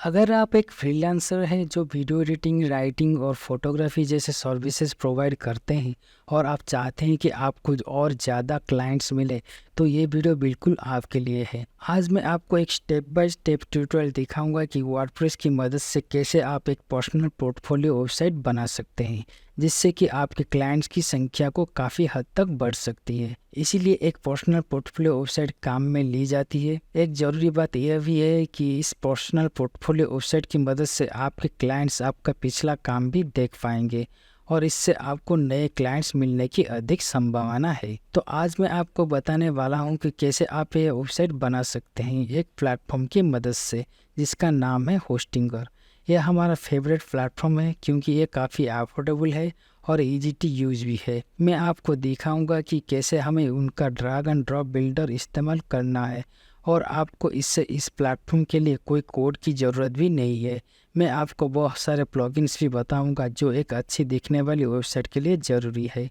अगर आप एक फ्रीलांसर हैं जो वीडियो एडिटिंग, राइटिंग और फोटोग्राफी जैसे सर्विसेज प्रोवाइड करते हैं और आप चाहते हैं कि आपको और ज़्यादा क्लाइंट्स मिले, तो ये वीडियो बिल्कुल आपके लिए है। आज मैं आपको एक स्टेप बाय स्टेप ट्यूटोरियल दिखाऊंगा कि वर्डप्रेस की मदद से कैसे आप एक पर्सनल पोर्टफोलियो वेबसाइट बना सकते हैं, जिससे कि आपके क्लाइंट्स की संख्या को काफ़ी हद तक बढ़ सकती है। इसीलिए एक पर्सनल पोर्टफोलियो वेबसाइट काम में ली जाती है। एक ज़रूरी बात यह भी है कि इस पर्सनल पोर्टफोलियो वेबसाइट की मदद से आपके क्लाइंट्स आपका पिछला काम भी देख पाएंगे और इससे आपको नए क्लाइंट्स मिलने की अधिक संभावना है। तो आज मैं आपको बताने वाला हूं कि कैसे आप ये वेबसाइट बना सकते हैं एक प्लेटफॉर्म की मदद से, जिसका नाम है होस्टिंगर। यह हमारा फेवरेट प्लेटफॉर्म है क्योंकि ये काफ़ी अफोर्डेबल है और इजी टू यूज़ भी है। मैं आपको दिखाऊंगा कि कैसे हमें उनका ड्रैग एंड ड्रॉप बिल्डर इस्तेमाल करना है और आपको इससे इस प्लेटफॉर्म के लिए कोई कोड की ज़रूरत भी नहीं है। मैं आपको बहुत सारे प्लगइन्स भी बताऊंगा जो एक अच्छी दिखने वाली वेबसाइट के लिए ज़रूरी है।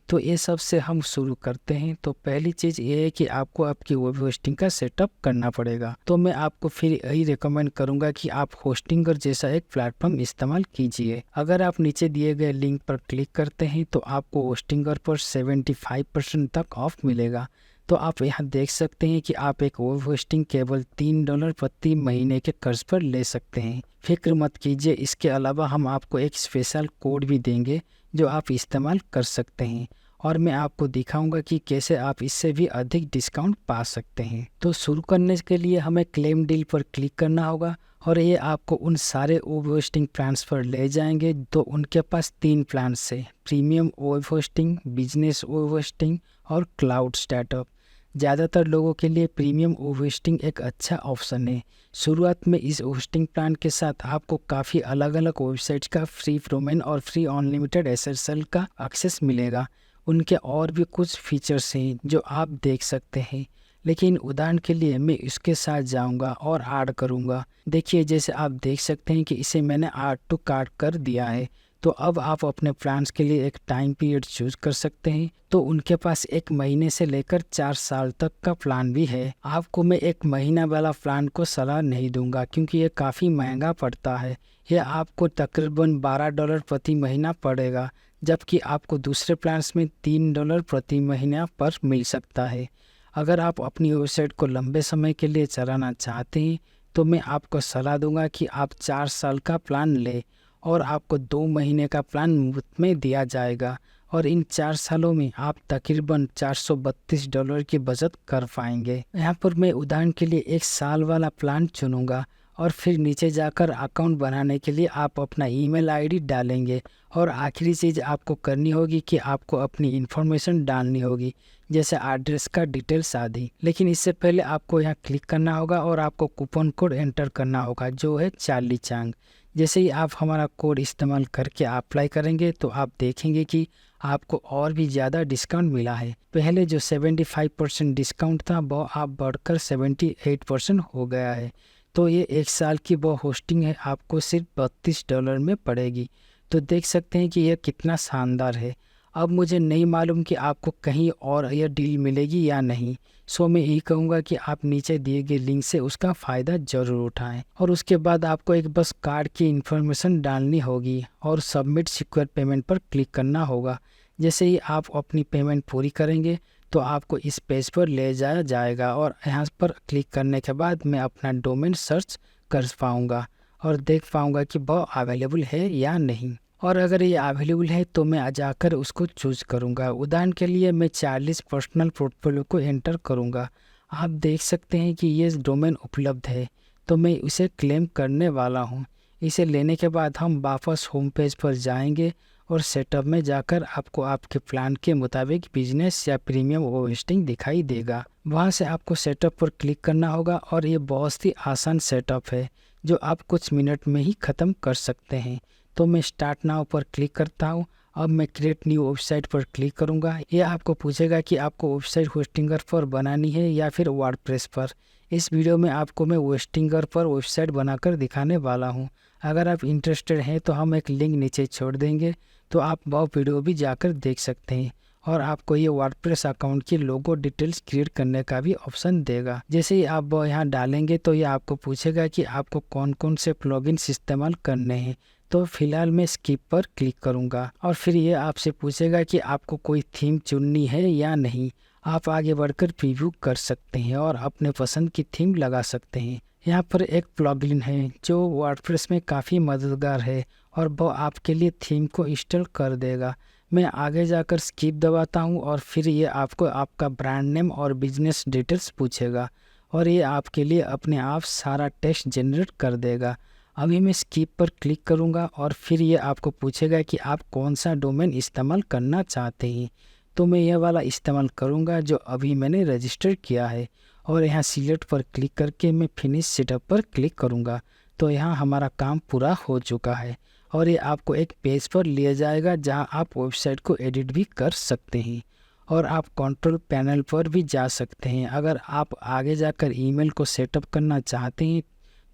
तो ये सब से हम शुरू करते हैं। तो पहली चीज़ ये है कि आपको आपकी वेब होस्टिंग का सेटअप करना पड़ेगा। तो मैं आपको फिर यही रिकमेंड करूंगा कि आप होस्टिंगर जैसा एक प्लेटफॉर्म इस्तेमाल कीजिए। अगर आप नीचे दिए गए लिंक पर क्लिक करते हैं तो आपको होस्टिंगर पर 75% तक ऑफ मिलेगा। तो आप यहाँ देख सकते हैं कि आप एक वेब होस्टिंग केवल $3 प्रति महीने के कर्ज पर ले सकते हैं। फिक्र मत कीजिए, इसके अलावा हम आपको एक स्पेशल कोड भी देंगे जो आप इस्तेमाल कर सकते हैं और मैं आपको दिखाऊंगा कि कैसे आप इससे भी अधिक डिस्काउंट पा सकते हैं। तो शुरू करने के लिए हमें क्लेम डील पर क्लिक करना होगा और ये आपको उन सारे वेब होस्टिंग प्लान्स पर ले जाएंगे। तो उनके पास 3 प्लान्स है: premium web hosting, business web hosting और क्लाउड स्टार्टअप। ज़्यादातर लोगों के लिए प्रीमियम वेब होस्टिंग एक अच्छा ऑप्शन है। शुरुआत में इस होस्टिंग प्लान के साथ आपको काफ़ी अलग अलग वेबसाइट्स का फ्री डोमेन और फ्री अनलिमिटेड एसएसएल का एक्सेस मिलेगा। उनके और भी कुछ फीचर्स हैं जो आप देख सकते हैं, लेकिन उदाहरण के लिए मैं इसके साथ जाऊंगा और ऐड करूंगा। देखिए, जैसे आप देख सकते हैं कि इसे मैंने ऐड टू कार्ट कर दिया है। तो अब आप अपने प्लान्स के लिए एक टाइम पीरियड चूज कर सकते हैं। तो उनके पास 1 महीने से लेकर 4 साल तक का प्लान भी है। आपको मैं 1 महीना वाला प्लान को सलाह नहीं दूंगा क्योंकि ये काफ़ी महंगा पड़ता है। यह आपको तकरीबन $12 प्रति महीना पड़ेगा, जबकि आपको दूसरे प्लान्स में $3 प्रति महीना पर मिल सकता है। अगर आप अपनी वेबसाइट को लंबे समय के लिए चलाना चाहते हैं तो मैं आपको सलाह दूंगा कि आप 4 साल का प्लान लें और आपको 2 महीने का प्लान मुफ्त में दिया जाएगा और इन 4 सालों में आप तकरीबन $432 की बचत कर पाएंगे। यहाँ पर मैं उदाहरण के लिए 1 साल वाला प्लान चुनूंगा और फिर नीचे जाकर अकाउंट बनाने के लिए आप अपना ईमेल आईडी डालेंगे और आखिरी चीज़ आपको करनी होगी कि आपको अपनी इन्फॉर्मेशन डालनी होगी, जैसे एड्रेस का डिटेल्स आदि। लेकिन इससे पहले आपको यहाँ क्लिक करना होगा और आपको कूपन कोड एंटर करना होगा जो है चार्ली चांग। जैसे ही आप हमारा कोड इस्तेमाल करके अप्लाई करेंगे तो आप देखेंगे कि आपको और भी ज़्यादा डिस्काउंट मिला है। पहले जो 75% डिस्काउंट था वो आप बढ़कर 78% हो गया है। तो ये 1 साल की वो होस्टिंग है आपको सिर्फ $32 में पड़ेगी। तो देख सकते हैं कि यह कितना शानदार है। अब मुझे नहीं मालूम कि आपको कहीं और यह डील मिलेगी या नहीं, सो मैं यही कहूँगा कि आप नीचे दिए गए लिंक से उसका फ़ायदा ज़रूर उठाएं। और उसके बाद आपको एक बस कार्ड की इन्फॉर्मेशन डालनी होगी और सबमिट सिक्योर पेमेंट पर क्लिक करना होगा। जैसे ही आप अपनी पेमेंट पूरी करेंगे तो आपको इस पेज पर ले जाया जाएगा और यहाँ पर क्लिक करने के बाद मैं अपना डोमेन सर्च कर पाऊँगा और देख पाऊँगा कि वह अवेलेबल है या नहीं। और अगर ये अवेलेबल है तो मैं जाकर उसको चूज करूँगा। उदाहरण के लिए मैं 40 पर्सनल पोर्टफोलियो को एंटर करूँगा। आप देख सकते हैं कि ये डोमेन उपलब्ध है, तो मैं इसे क्लेम करने वाला हूँ। इसे लेने के बाद हम वापस होम पेज पर जाएंगे और सेटअप में जाकर आपको आपके प्लान के मुताबिक बिजनेस या प्रीमियम होस्टिंग दिखाई देगा। वहाँ से आपको सेटअप पर क्लिक करना होगा और ये बहुत ही आसान सेटअप है जो आप कुछ मिनट में ही ख़त्म कर सकते हैं। तो मैं स्टार्ट नाउ पर क्लिक करता हूँ। अब मैं क्रिएट न्यू वेबसाइट पर क्लिक करूँगा। यह आपको पूछेगा कि आपको वेबसाइट होस्टिंगर पर बनानी है या फिर वर्डप्रेस पर। इस वीडियो में आपको मैं होस्टिंगर पर वेबसाइट बनाकर दिखाने वाला हूँ। अगर आप इंटरेस्टेड हैं तो हम एक लिंक नीचे छोड़ देंगे, तो आप वह वीडियो भी जाकर देख सकते हैं। और आपको ये वर्डप्रेस अकाउंट की लोगो डिटेल्स क्रिएट करने का भी ऑप्शन देगा। जैसे ही आप यहाँ डालेंगे तो ये आपको पूछेगा कि आपको कौन कौन से प्लगइन्स इस्तेमाल करने हैं। तो फिलहाल मैं स्किप पर क्लिक करूँगा और फिर ये आपसे पूछेगा कि आपको कोई थीम चुननी है या नहीं। आप आगे बढ़कर प्रीव्यू कर सकते हैं और अपने पसंद की थीम लगा सकते हैं। यहाँ पर एक प्लगइन है जो वर्डप्रेस में काफ़ी मददगार है और वो आपके लिए थीम को इंस्टॉल कर देगा। मैं आगे जाकर स्किप दबाता हूँ और फिर ये आपको आपका ब्रांड नेम और बिजनेस डिटेल्स पूछेगा और ये आपके लिए अपने आप सारा टेक्स्ट जनरेट कर देगा। अभी मैं स्किप पर क्लिक करूँगा और फिर ये आपको पूछेगा कि आप कौन सा डोमेन इस्तेमाल करना चाहते हैं। तो मैं ये वाला इस्तेमाल करूँगा जो अभी मैंने रजिस्टर किया है और यहाँ सिलेक्ट पर क्लिक करके मैं फिनिश सेटअप पर क्लिक करूँगा। तो यहाँ हमारा काम पूरा हो चुका है और ये आपको एक पेज पर ले जाएगा जहाँ आप वेबसाइट को एडिट भी कर सकते हैं और आप कंट्रोल पैनल पर भी जा सकते हैं। अगर आप आगे जाकर ईमेल को सेटअप करना चाहते हैं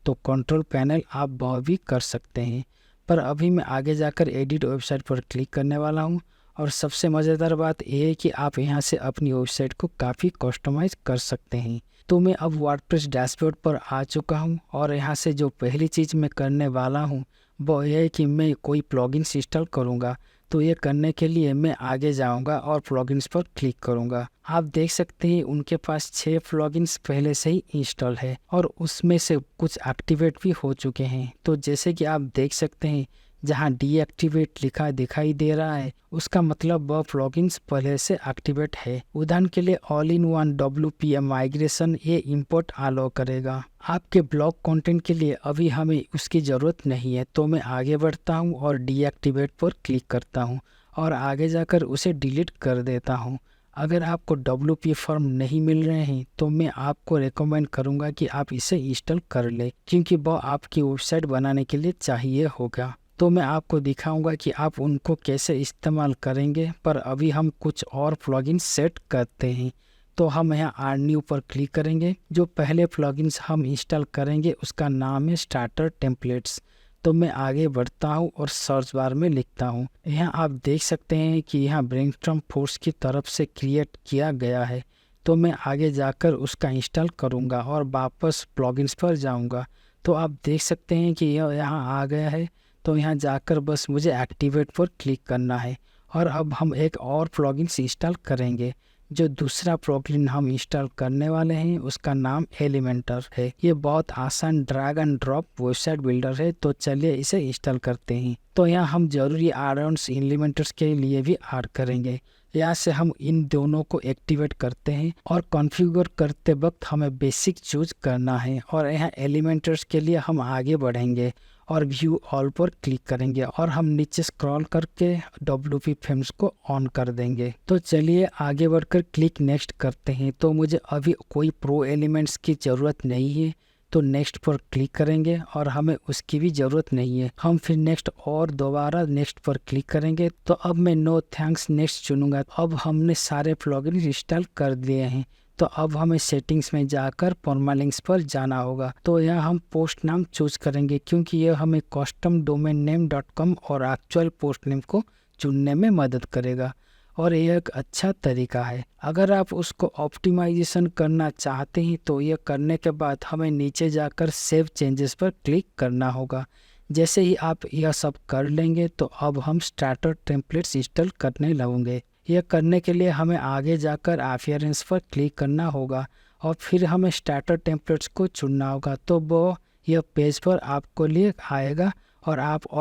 तो कंट्रोल पैनल आप वह भी कर सकते हैं। पर अभी मैं आगे जाकर एडिट वेबसाइट पर क्लिक करने वाला हूँ और सबसे मज़ेदार बात यह है कि आप यहाँ से अपनी वेबसाइट को काफ़ी कस्टमाइज कर सकते हैं। तो मैं अब वर्डप्रेस डैशबोर्ड पर आ चुका हूँ और यहाँ से जो पहली चीज़ मैं करने वाला हूँ वो यह है कि मैं कोई प्लगइन्स इंस्टॉल करूँगा। तो ये करने के लिए मैं आगे जाऊँगा और प्लगइन्स पर क्लिक करूँगा। आप देख सकते हैं उनके पास 6 प्लगइन्स पहले से ही इंस्टॉल है और उसमें से कुछ एक्टिवेट भी हो चुके हैं। तो जैसे कि आप देख सकते हैं जहां डीएक्टिवेट लिखा दिखाई दे रहा है उसका मतलब वह प्लगइन्स पहले से एक्टिवेट है। उदाहरण के लिए all in one WPM migration ये इंपोर्ट अलाउ करेगा। आपके ब्लॉग कंटेंट के लिए अभी हमें उसकी ज़रूरत नहीं है। तो मैं आगे बढ़ता हूं और डीएक्टिवेट पर क्लिक करता हूं और आगे जाकर उसे डिलीट कर देता हूं। अगर आपको WP फॉर्म नहीं मिल रहे हैं तो मैं आपको रेकमेंड करूंगा कि आप इसे इंस्टॉल कर ले क्योंकि वह आपकी वेबसाइट बनाने के लिए चाहिए होगा। तो मैं आपको दिखाऊंगा कि आप उनको कैसे इस्तेमाल करेंगे। पर अभी हम कुछ और प्लगइन्स सेट करते हैं। तो हम यहाँ ऐड न्यू पर क्लिक करेंगे। जो पहले प्लगइन्स हम इंस्टॉल करेंगे उसका नाम है स्टार्टर टेम्पलेट्स। तो मैं आगे बढ़ता हूँ और सर्च बार में लिखता हूँ। यहाँ आप देख सकते हैं कि यहाँ ब्रेनस्टॉर्म फोर्स की तरफ से क्रिएट किया गया है। तो मैं आगे जाकर उसका इंस्टॉल करूँगा और वापस प्लगइन्स पर जाऊँगा। तो आप देख सकते हैं कि यह यहाँ आ गया है। तो यहाँ जाकर बस मुझे एक्टिवेट पर क्लिक करना है और अब हम एक और प्लगइन्स इंस्टॉल करेंगे। जो दूसरा प्लगइन हम इंस्टॉल करने वाले हैं उसका नाम एलिमेंटर है। ये बहुत आसान drag and drop website builder है। तो चलिए इसे इंस्टॉल करते हैं। तो यहाँ हम जरूरी एड-ऑन्स एलिमेंटर्स के लिए भी ऐड करेंगे। यहाँ से हम इन दोनों को एक्टिवेट करते हैं और कॉन्फ़िगर करते वक्त हमें बेसिक चूज करना है और यहाँ एलिमेंटर्स के लिए हम आगे बढ़ेंगे और व्यू ऑल पर क्लिक करेंगे और हम नीचे स्क्रॉल करके WP फ्रेम्स को ऑन कर देंगे। तो चलिए आगे बढ़कर क्लिक नेक्स्ट करते हैं। तो मुझे अभी कोई प्रो एलिमेंट्स की ज़रूरत नहीं है तो नेक्स्ट पर क्लिक करेंगे और हमें उसकी भी ज़रूरत नहीं है। हम फिर नेक्स्ट और दोबारा नेक्स्ट पर क्लिक करेंगे। तो अब मैं नो थैंक्स नेक्स्ट चुनूंगा। अब हमने सारे प्लगइन इंस्टॉल कर दिए हैं। तो अब हमें सेटिंग्स में जाकर परमालिंक्स पर जाना होगा। तो यहाँ हम पोस्ट नाम चूज करेंगे क्योंकि यह हमें कस्टम डोमेन नेम .com और एक्चुअल पोस्ट नेम को चुनने में मदद करेगा और यह एक अच्छा तरीका है। अगर आप उसको ऑप्टिमाइजेशन करना चाहते हैं तो यह करने के बाद हमें नीचे जाकर सेव चेंजेस पर क्लिक करना होगा। जैसे ही आप यह सब कर लेंगे तो अब हम स्टार्टर टेम्पलेट्स इंस्टॉल करने लगेंगे। यह करने के लिए हमें आगे जाकर अपीयरेंस पर क्लिक करना होगा और फिर हमें स्टार्टर टेम्पलेट्स को चुनना होगा। तो वो यह पेज पर आपको लिए आएगा और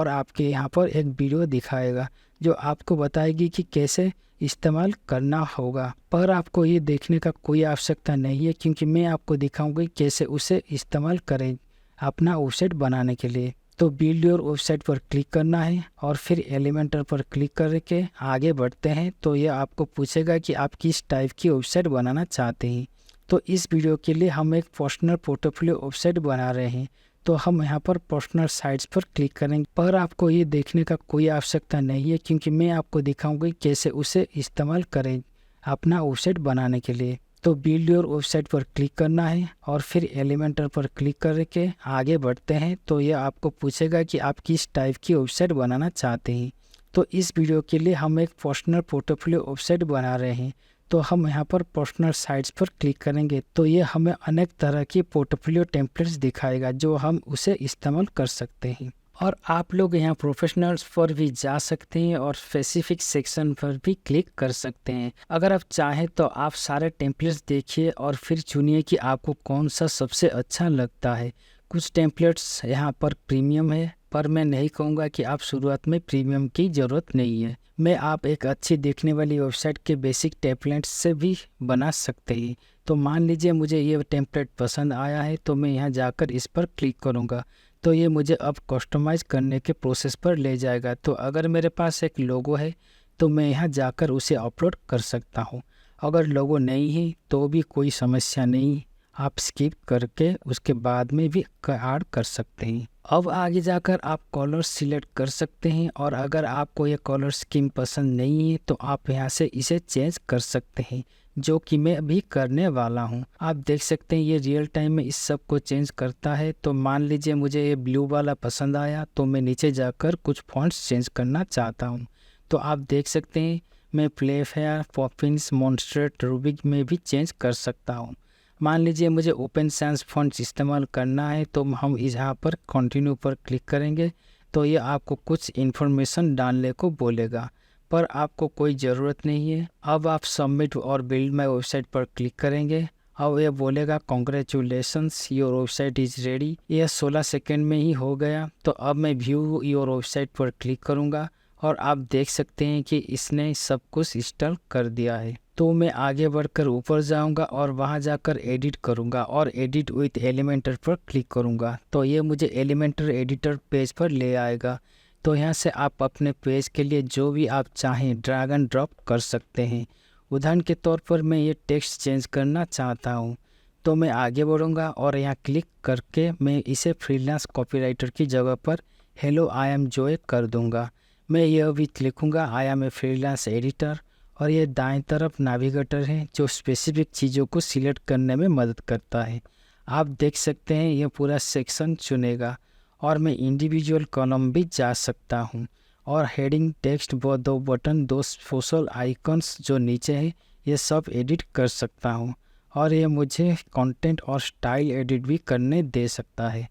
आपके यहाँ पर एक वीडियो दिखाएगा जो आपको बताएगी कि कैसे इस्तेमाल करना होगा। पर आपको ये देखने का कोई आवश्यकता नहीं है क्योंकि मैं आपको दिखाऊंगी कैसे उसे इस्तेमाल करें अपना वेबसाइट बनाने के लिए। तो बिल्ड योर वेबसाइट पर क्लिक करना है और फिर एलिमेंटर पर क्लिक करके आगे बढ़ते हैं। तो ये आपको पूछेगा कि आप किस टाइप की वेबसाइट बनाना चाहते हैं। तो इस वीडियो के लिए हम एक पर्सनल पोर्टफोलियो वेबसाइट बना रहे हैं। तो हम यहाँ पर पर्सनल साइट्स पर क्लिक करेंगे। पर आपको ये देखने का कोई आवश्यकता नहीं है क्योंकि मैं आपको दिखाऊंगी कैसे उसे इस्तेमाल करें अपना वेबसाइट बनाने के लिए। तो बिल्ड योर वेबसाइट पर क्लिक करना है और फिर एलिमेंटर पर क्लिक करके आगे बढ़ते हैं। तो यह आपको पूछेगा कि आप किस टाइप की वेबसाइट बनाना चाहते हैं। तो इस वीडियो के लिए हम एक पर्सनल पोर्टफोलियो वेबसाइट बना रहे हैं। तो हम यहाँ पर पर्सनल साइट्स पर क्लिक करेंगे तो ये हमें अनेक तरह की पोर्टफोलियो टेम्पलेट्स दिखाएगा जो हम उसे इस्तेमाल कर सकते हैं। और आप लोग यहाँ प्रोफेशनल्स पर भी जा सकते हैं और स्पेसिफिक सेक्शन पर भी क्लिक कर सकते हैं। अगर आप चाहें तो आप सारे टेम्पलेट्स देखिए और फिर चुनिए कि आपको कौन सा सबसे अच्छा लगता है। कुछ टेम्पलेट्स यहाँ पर प्रीमियम है, पर मैं नहीं कहूँगा कि आप शुरुआत में प्रीमियम की ज़रूरत नहीं है। मैं आप एक अच्छी देखने वाली वेबसाइट के बेसिक टेम्पलेट्स से भी बना सकते हैं। तो मान लीजिए मुझे ये टेम्पलेट पसंद आया है तो मैं यहाँ जाकर इस पर क्लिक करूँगा तो ये मुझे अब कस्टमाइज़ करने के प्रोसेस पर ले जाएगा। तो अगर मेरे पास एक लोगो है तो मैं यहाँ जाकर उसे अपलोड कर सकता हूँ। अगर लोगो नहीं है तो भी कोई समस्या नहीं, आप स्किप करके उसके बाद में भी ऐड कर सकते हैं। अब आगे जाकर आप कलर सिलेक्ट कर सकते हैं और अगर आपको ये कलर स्कीम पसंद नहीं है तो आप यहाँ से इसे चेंज कर सकते हैं, जो कि मैं अभी करने वाला हूँ। आप देख सकते हैं ये रियल टाइम में इस सब को चेंज करता है। तो मान लीजिए मुझे ये ब्लू वाला पसंद आया तो मैं नीचे जाकर कुछ फॉन्ट्स चेंज करना चाहता हूँ। तो आप देख सकते हैं मैं प्लेफेयर, पॉपिंस, मॉन्स्ट्रेट, रूबिक में भी चेंज कर सकता हूँ। मान लीजिए मुझे ओपन साइंस फॉन्ट्स इस्तेमाल करना है तो हम यहाँ पर कंटिन्यू पर क्लिक करेंगे तो ये आपको कुछ इन्फॉर्मेशन डालने को बोलेगा, पर आपको कोई ज़रूरत नहीं है। अब आप सबमिट और बिल्ड माय वेबसाइट पर क्लिक करेंगे। अब ये बोलेगा congratulations your website is ready. यह 16 सेकेंड में ही हो गया। तो अब मैं व्यू योर वेबसाइट पर क्लिक करूँगा और आप देख सकते हैं कि इसने सब कुछ इंस्टॉल कर दिया है। तो मैं आगे बढ़कर ऊपर जाऊंगा और वहां जाकर एडिट करूंगा और एडिट विथ एलिमेंटर पर क्लिक करूंगा तो ये मुझे एलिमेंटर एडिटर पेज पर ले आएगा। तो यहाँ से आप अपने पेज के लिए जो भी आप चाहें ड्रैग एंड ड्रॉप कर सकते हैं। उदाहरण के तौर पर मैं ये टेक्स्ट चेंज करना चाहता हूँ तो मैं आगे बढ़ूँगा और यहाँ क्लिक करके मैं इसे फ्रीलांस कॉपीराइटर की जगह पर हेलो आई एम जोए कर दूँगा। मैं यह भी लिखूँगा I am a freelance editor और ये दाएं तरफ नेविगेटर है जो स्पेसिफिक चीज़ों को सिलेक्ट करने में मदद करता है। आप देख सकते हैं ये पूरा सेक्शन चुनेगा और मैं इंडिविजुअल कॉलम भी जा सकता हूँ और हेडिंग, टेक्स्ट, वो दो बटन, दो सोशल आइकन्स जो नीचे है ये सब एडिट कर सकता हूँ और ये मुझे कंटेंट और स्टाइल एडिट भी करने दे सकता है।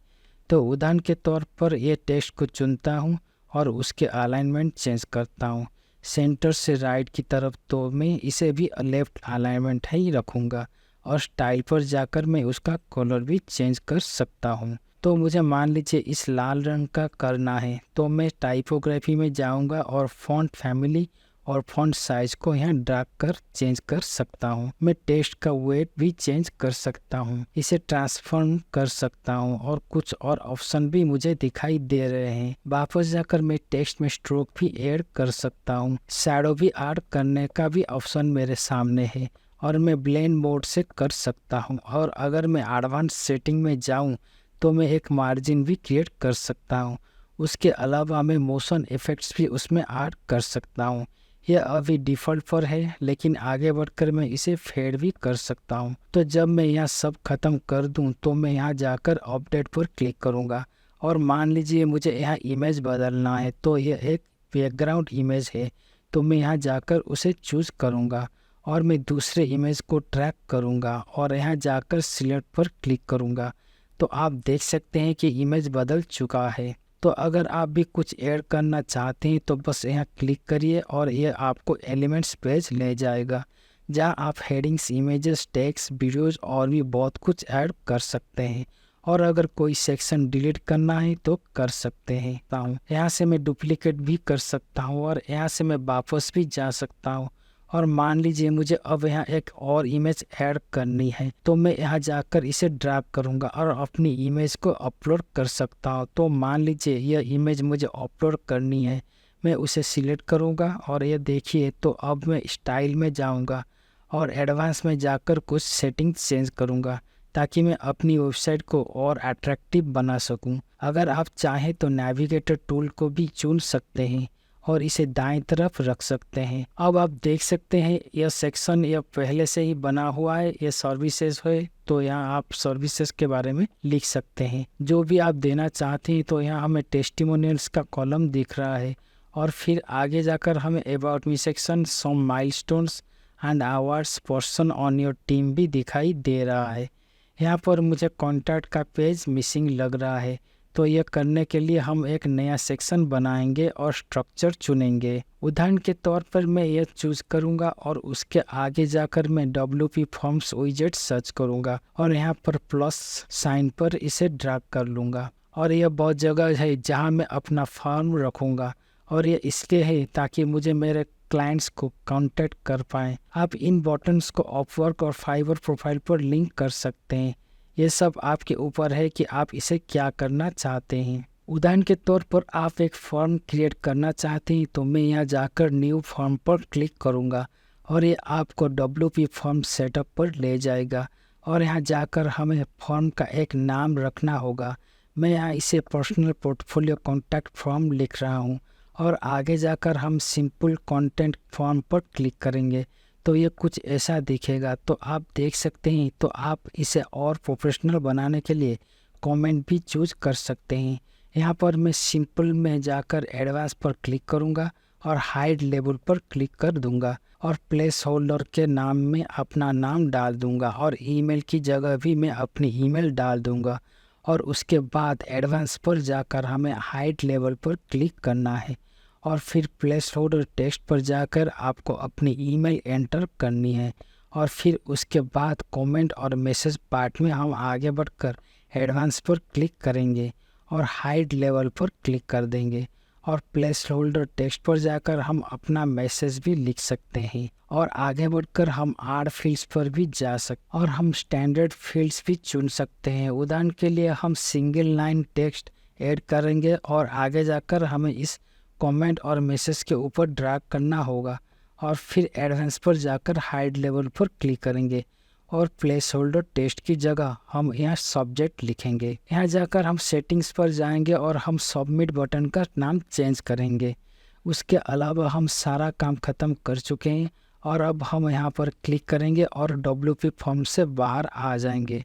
तो उदाहरण के तौर पर ये टेक्स्ट को चुनता हूँ और उसके अलाइनमेंट चेंज करता हूँ सेंटर से राइट की तरफ, तो मैं इसे भी लेफ़्ट अलाइनमेंट ही रखूँगा और स्टाइल पर जाकर मैं उसका कलर भी चेंज कर सकता हूँ। तो मुझे मान लीजिए इस लाल रंग का करना है तो मैं टाइपोग्राफी में जाऊँगा और फॉन्ट फैमिली और फॉन्ट साइज को यहाँ ड्रैग कर चेंज कर सकता हूँ। मैं टेक्स्ट का वेट भी चेंज कर सकता हूँ, इसे ट्रांसफॉर्म कर सकता हूँ और कुछ और ऑप्शन भी मुझे दिखाई दे रहे हैं। वापस जाकर मैं टेक्स्ट में स्ट्रोक भी ऐड कर सकता हूँ, शैडो भी ऐड करने का भी ऑप्शन मेरे सामने है और मैं ब्लेंड मोड से कर सकता हूँ। और अगर मैं एडवांस सेटिंग में जाऊँ तो मैं एक मार्जिन भी क्रिएट कर सकता हूँ। उसके अलावा मैं मोशन इफेक्ट्स भी उसमें ऐड कर सकता हूँ। यह अभी डिफ़ॉल्ट पर है लेकिन आगे बढ़कर मैं इसे फेड भी कर सकता हूँ। तो जब मैं यहाँ सब ख़त्म कर दूँ तो मैं यहाँ जाकर अपडेट पर क्लिक करूँगा और मान लीजिए मुझे यहाँ इमेज बदलना है तो यह एक बैकग्राउंड इमेज है तो मैं यहाँ जाकर उसे चूज़ करूँगा और मैं दूसरे इमेज को ट्रैक करूँगा और यहाँ जाकर सिलेक्ट पर क्लिक करूँगा। तो आप देख सकते हैं कि इमेज बदल चुका है। तो अगर आप भी कुछ ऐड करना चाहते हैं तो बस यहाँ क्लिक करिए और ये आपको एलिमेंट्स पेज ले जाएगा जहाँ आप हेडिंग्स, इमेजेस, टेक्स्ट, वीडियोस और भी बहुत कुछ ऐड कर सकते हैं। और अगर कोई सेक्शन डिलीट करना है तो कर सकते हैं। यहाँ से मैं डुप्लीकेट भी कर सकता हूँ और यहाँ से मैं वापस भी जा सकता हूँ। और मान लीजिए मुझे अब यहाँ एक और इमेज ऐड करनी है तो मैं यहाँ जाकर इसे ड्रैग करूँगा और अपनी इमेज को अपलोड कर सकता हूँ। तो मान लीजिए यह इमेज मुझे अपलोड करनी है, मैं उसे सिलेक्ट करूँगा और ये देखिए तो अब मैं स्टाइल में जाऊँगा और एडवांस में जाकर कुछ सेटिंग्स चेंज करूँगा ताकि मैं अपनी वेबसाइट को और अट्रैक्टिव बना सकूँ। अगर आप चाहें तो नेविगेटर टूल को भी चुन सकते हैं और इसे दाएं तरफ रख सकते हैं। अब आप देख सकते हैं यह सेक्शन यह पहले से ही बना हुआ है, यह सर्विसेज है तो यहाँ आप सर्विसेज के बारे में लिख सकते हैं जो भी आप देना चाहते हैं। तो यहाँ हमें टेस्टिमोनियल्स का कॉलम दिख रहा है और फिर आगे जाकर हमें about me section, some milestones and awards person on your team भी दिखाई दे रहा है। यहाँ पर मुझे कॉन्टैक्ट का पेज मिसिंग लग रहा है, तो यह करने के लिए हम एक नया सेक्शन बनाएंगे और स्ट्रक्चर चुनेंगे। उदाहरण के तौर पर मैं यह चूज करूंगा और उसके आगे जाकर मैं WP फॉर्म्स विजेट सर्च करूंगा और यहाँ पर प्लस साइन पर इसे ड्रैग कर लूँगा। और यह बहुत जगह है जहाँ मैं अपना फॉर्म रखूँगा, और ये इसलिए है ताकि मुझे मेरे क्लाइंट्स को कांटेक्ट कर पाएँ। आप इन बटन्स को अपवर्क और फाइवर प्रोफाइल पर लिंक कर सकते हैं। ये सब आपके ऊपर है कि आप इसे क्या करना चाहते हैं। उदाहरण के तौर पर आप एक फॉर्म क्रिएट करना चाहते हैं, तो मैं यहाँ जाकर न्यू फॉर्म पर क्लिक करूँगा और ये आपको WP फॉर्म सेटअप पर ले जाएगा। और यहाँ जाकर हमें फॉर्म का एक नाम रखना होगा। मैं यहाँ इसे पर्सनल पोर्टफोलियो कॉन्टैक्ट फॉर्म लिख रहा हूँ और आगे जाकर हम सिंपल कंटेंट फॉर्म पर क्लिक करेंगे तो ये कुछ ऐसा दिखेगा। तो आप देख सकते हैं, तो आप इसे और प्रोफेशनल बनाने के लिए कमेंट भी चूज कर सकते हैं। यहाँ पर मैं सिंपल में जाकर एडवांस पर क्लिक करूँगा और हाइड लेबल पर क्लिक कर दूँगा और प्लेस होल्डर के नाम में अपना नाम डाल दूँगा और ईमेल की जगह भी मैं अपनी ईमेल डाल दूँगा। और उसके बाद एडवांस पर जाकर हमें हाइड लेवल पर क्लिक करना है और फिर प्लेस होल्डर टेक्स्ट पर जाकर आपको अपनी ईमेल एंटर करनी है। और फिर उसके बाद कमेंट और मैसेज पार्ट में हम आगे बढ़कर एडवांस पर क्लिक करेंगे और हाइड लेवल पर क्लिक कर देंगे और प्लेस होल्डर टेक्स्ट पर जाकर हम अपना मैसेज भी लिख सकते हैं। और आगे बढ़कर हम ऐड फील्ड्स पर भी जा सकते और हम स्टैंडर्ड फील्ड्स भी चुन सकते हैं। उदाहरण के लिए हम सिंगल लाइन टेक्स्ट ऐड करेंगे और आगे जाकर हमें इस कमेंट और मैसेज के ऊपर ड्रैग करना होगा और फिर एडवांस पर जाकर हाइड लेवल पर क्लिक करेंगे और प्लेस होल्डर टेक्स्ट की जगह हम यहाँ सब्जेक्ट लिखेंगे। यहाँ जाकर हम सेटिंग्स पर जाएंगे और हम सबमिट बटन का नाम चेंज करेंगे। उसके अलावा हम सारा काम ख़त्म कर चुके हैं और अब हम यहाँ पर क्लिक करेंगे और WP फॉर्म से बाहर आ जाएंगे।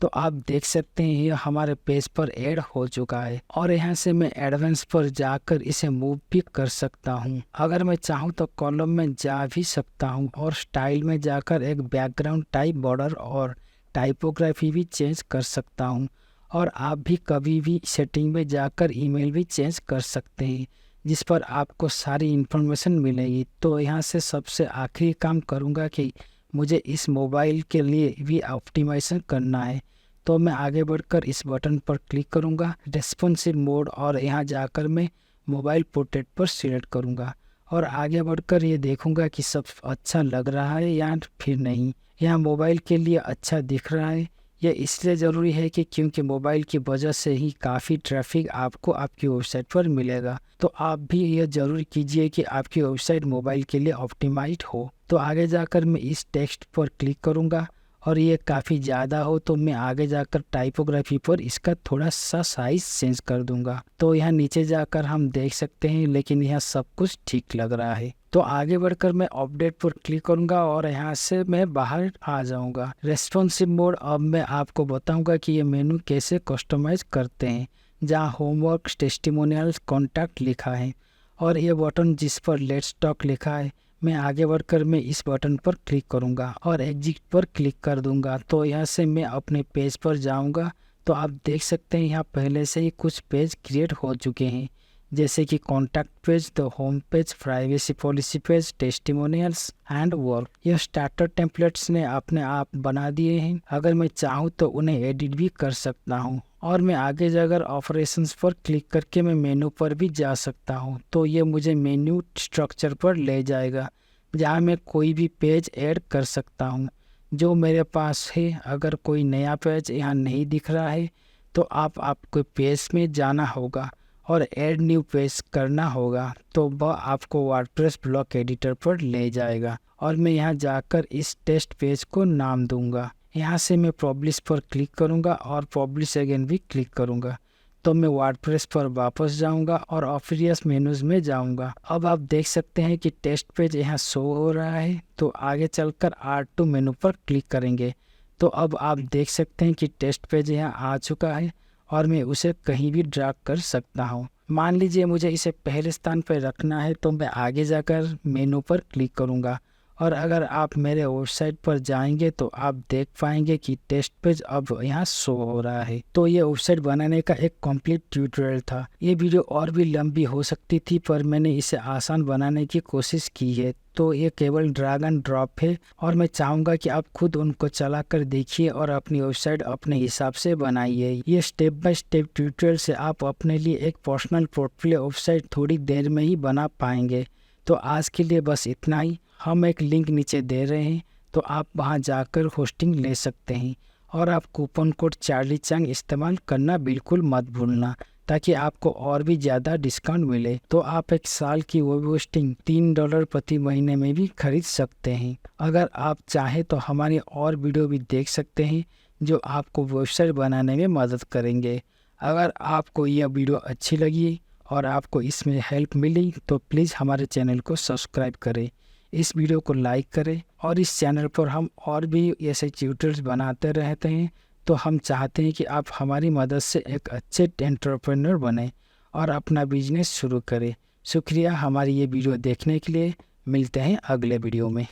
तो आप देख सकते हैं ये हमारे पेज पर ऐड हो चुका है और यहाँ से मैं एडवांस पर जाकर इसे मूव भी कर सकता हूँ। अगर मैं चाहूँ तो कॉलम में जा भी सकता हूँ और स्टाइल में जाकर एक बैकग्राउंड टाइप, बॉर्डर और टाइपोग्राफी भी चेंज कर सकता हूँ। और आप भी कभी भी सेटिंग में जाकर ईमेल भी चेंज कर सकते हैं जिस पर आपको सारी इन्फॉर्मेशन मिलेगी। तो यहाँ से सबसे आखिरी काम करूँगा कि मुझे इस मोबाइल के लिए भी ऑप्टिमाइजेशन करना है, तो मैं आगे बढ़कर इस बटन पर क्लिक करूंगा रेस्पॉन्सिव मोड और यहाँ जाकर मैं मोबाइल पोर्ट्रेट पर सिलेक्ट करूंगा और आगे बढ़कर ये देखूंगा कि सब अच्छा लग रहा है या फिर नहीं। यहाँ मोबाइल के लिए अच्छा दिख रहा है। यह इसलिए ज़रूरी है कि क्योंकि मोबाइल की वजह से ही काफ़ी ट्रैफिक आपको आपकी वेबसाइट पर मिलेगा। तो आप भी यह ज़रूर कीजिए कि आपकी वेबसाइट मोबाइल के लिए ऑप्टिमाइज्ड हो। तो आगे जाकर मैं इस टेक्स्ट पर क्लिक करूंगा और ये काफ़ी ज़्यादा हो तो मैं आगे जाकर टाइपोग्राफी पर इसका थोड़ा सा साइज चेंज कर दूंगा। तो यहाँ नीचे जाकर हम देख सकते हैं, लेकिन यहाँ सब कुछ ठीक लग रहा है। तो आगे बढ़कर मैं अपडेट पर क्लिक करूंगा और यहाँ से मैं बाहर आ जाऊंगा। रेस्पॉन्सिव मोड, अब मैं आपको बताऊंगा कि ये मेनू कैसे कस्टमाइज करते हैं। जहाँ होमवर्क, टेस्टिमोनियल्स, कॉन्टैक्ट लिखा है और ये बटन जिस पर लेट्स टॉक लिखा है, मैं आगे बढ़कर मैं इस बटन पर क्लिक करूंगा और एग्जिट पर क्लिक कर दूंगा। तो यहाँ से मैं अपने पेज पर जाऊंगा। तो आप देख सकते हैं यहाँ पहले से ही कुछ पेज क्रिएट हो चुके हैं, जैसे कि contact page, the home page, privacy policy page, testimonials and work. यह स्टार्टर टेम्पलेट्स ने अपने आप बना दिए हैं। अगर मैं चाहूँ तो उन्हें एडिट भी कर सकता हूँ और मैं आगे जाकर ऑपरेशंस पर क्लिक करके मैं मेनू पर भी जा सकता हूँ। तो ये मुझे मेन्यू स्ट्रक्चर पर ले जाएगा जहाँ मैं कोई भी पेज ऐड कर सकता हूँ जो मेरे पास है। अगर कोई नया पेज यहाँ नहीं दिख रहा है तो आपको पेज में जाना होगा और ऐड न्यू पेज करना होगा। तो वह आपको वर्डप्रेस ब्लॉक एडिटर पर ले जाएगा और मैं यहाँ जाकर इस टेस्ट पेज को नाम दूंगा। यहाँ से मैं पब्लिश पर क्लिक करूँगा और पब्लिश अगेन भी क्लिक करूँगा। तो मैं वर्डप्रेस पर वापस जाऊँगा और ऑफिशियल मेनूज में जाऊँगा। अब आप देख सकते हैं कि टेस्ट पेज यहाँ शो हो रहा है। तो आगे चलकर R2 मेनू पर क्लिक करेंगे। तो अब आप देख सकते हैं कि टेस्ट पेज यहाँ आ चुका है और मैं उसे कहीं भी ड्रैग कर सकता हूँ। मान लीजिए मुझे इसे पहले स्थान पर रखना है, तो मैं आगे जाकर मेनू पर क्लिक करूँगा और अगर आप मेरे वेबसाइट पर जाएंगे तो आप देख पाएंगे कि टेस्ट पेज अब यहाँ शो हो रहा है। तो ये वेबसाइट बनाने का एक कंप्लीट ट्यूटोरियल था। ये वीडियो और भी लंबी हो सकती थी पर मैंने इसे आसान बनाने की कोशिश की है। तो ये केवल ड्रैग एंड ड्रॉप है और मैं चाहूँगा कि आप खुद उनको चलाकर देखिए और अपनी वेबसाइट अपने हिसाब से बनाइए। ये स्टेप बाय स्टेप ट्यूटोरियल से आप अपने लिए एक पर्सनल पोर्टफोलियो वेबसाइट थोड़ी देर में ही बना पाएंगे। तो आज के लिए बस इतना ही। हम एक लिंक नीचे दे रहे हैं, तो आप वहां जाकर होस्टिंग ले सकते हैं और आप कूपन कोड चार्ली चैंग इस्तेमाल करना बिल्कुल मत भूलना ताकि आपको और भी ज़्यादा डिस्काउंट मिले। तो आप एक साल की वेब होस्टिंग $3 प्रति महीने में भी खरीद सकते हैं। अगर आप चाहें तो हमारी और वीडियो भी देख सकते हैं जो आपको वेबसाइट बनाने में मदद करेंगे। अगर आपको यह वीडियो अच्छी लगी और आपको इसमें हेल्प मिली तो प्लीज़ हमारे चैनल को सब्सक्राइब करें, इस वीडियो को लाइक करें और इस चैनल पर हम और भी ऐसे ट्यूटोरियल्स बनाते रहते हैं। तो हम चाहते हैं कि आप हमारी मदद से एक अच्छे एंटरप्रेन्योर बने और अपना बिजनेस शुरू करें। शुक्रिया हमारी ये वीडियो देखने के लिए। मिलते हैं अगले वीडियो में।